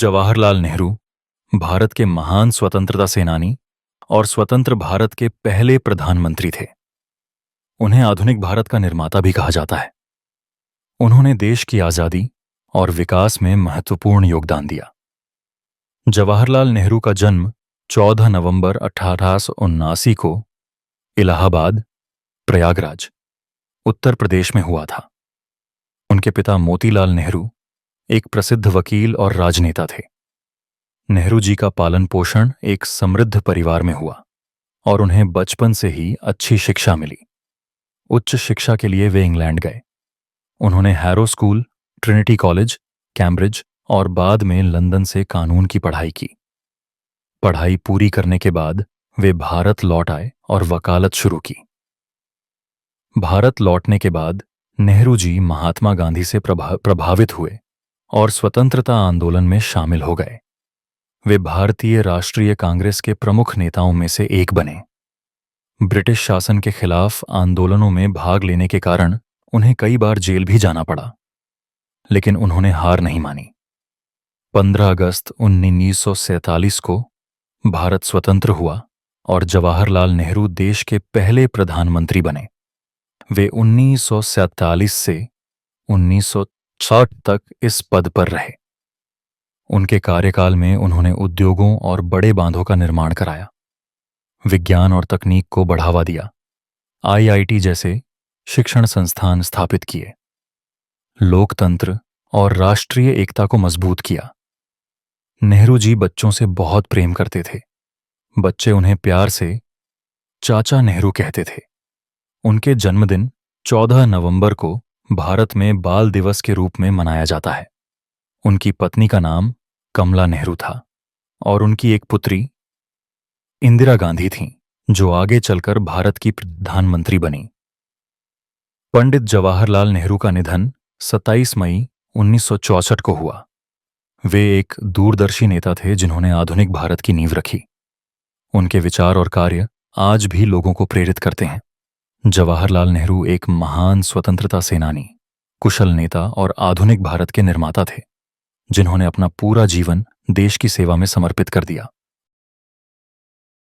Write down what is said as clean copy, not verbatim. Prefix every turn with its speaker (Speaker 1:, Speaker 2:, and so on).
Speaker 1: जवाहरलाल नेहरू भारत के महान स्वतंत्रता सेनानी और स्वतंत्र भारत के पहले प्रधानमंत्री थे। उन्हें आधुनिक भारत का निर्माता भी कहा जाता है। उन्होंने देश की आजादी और विकास में महत्वपूर्ण योगदान दिया। जवाहरलाल नेहरू का जन्म 14 नवंबर 1879 को इलाहाबाद, प्रयागराज, उत्तर प्रदेश में हुआ था। उनके पिता मोतीलाल नेहरू एक प्रसिद्ध वकील और राजनेता थे। नेहरू जी का पालन पोषण एक समृद्ध परिवार में हुआ और उन्हें बचपन से ही अच्छी शिक्षा मिली। उच्च शिक्षा के लिए वे इंग्लैंड गए। उन्होंने harrow school, Trinity college, Cambridge और बाद में लंदन से कानून की पढ़ाई की। पढ़ाई पूरी करने के बाद वे भारत लौट आए और वकालत शुरू की। भारत लौटने के बाद नेहरू जी महात्मा गांधी से प्रभावित हुए और स्वतंत्रता आंदोलन में शामिल हो गए। वे भारतीय राष्ट्रीय कांग्रेस के प्रमुख नेताओं में से एक बने। ब्रिटिश शासन के खिलाफ आंदोलनों में भाग लेने के कारण उन्हें कई बार जेल भी जाना पड़ा, लेकिन उन्होंने हार नहीं मानी। 15 अगस्त 1947 को भारत स्वतंत्र हुआ और जवाहरलाल नेहरू देश के पहले प्रधानमंत्री बने। वे 1947 से 1960 तक इस पद पर रहे। उनके कार्यकाल में उन्होंने उद्योगों और बड़े बांधों का निर्माण कराया, विज्ञान और तकनीक को बढ़ावा दिया, आईआईटी जैसे शिक्षण संस्थान स्थापित किए, लोकतंत्र और राष्ट्रीय एकता को मजबूत किया। नेहरू जी बच्चों से बहुत प्रेम करते थे। बच्चे उन्हें प्यार से चाचा नेहरू कहते थे। उनके जन्मदिन 14 नवंबर को भारत में बाल दिवस के रूप में मनाया जाता है। उनकी पत्नी का नाम कमला नेहरू था और उनकी एक पुत्री इंदिरा गांधी थीं, जो आगे चलकर भारत की प्रधानमंत्री बनी। पंडित जवाहरलाल नेहरू का निधन 27 मई 1964 को हुआ। वे एक दूरदर्शी नेता थे जिन्होंने आधुनिक भारत की नींव रखी। उनके विचार और कार्य आज भी लोगों को प्रेरित करते हैं। जवाहरलाल नेहरू एक महान स्वतंत्रता सेनानी, कुशल नेता और आधुनिक भारत के निर्माता थे, जिन्होंने अपना पूरा जीवन देश की सेवा में समर्पित कर दिया।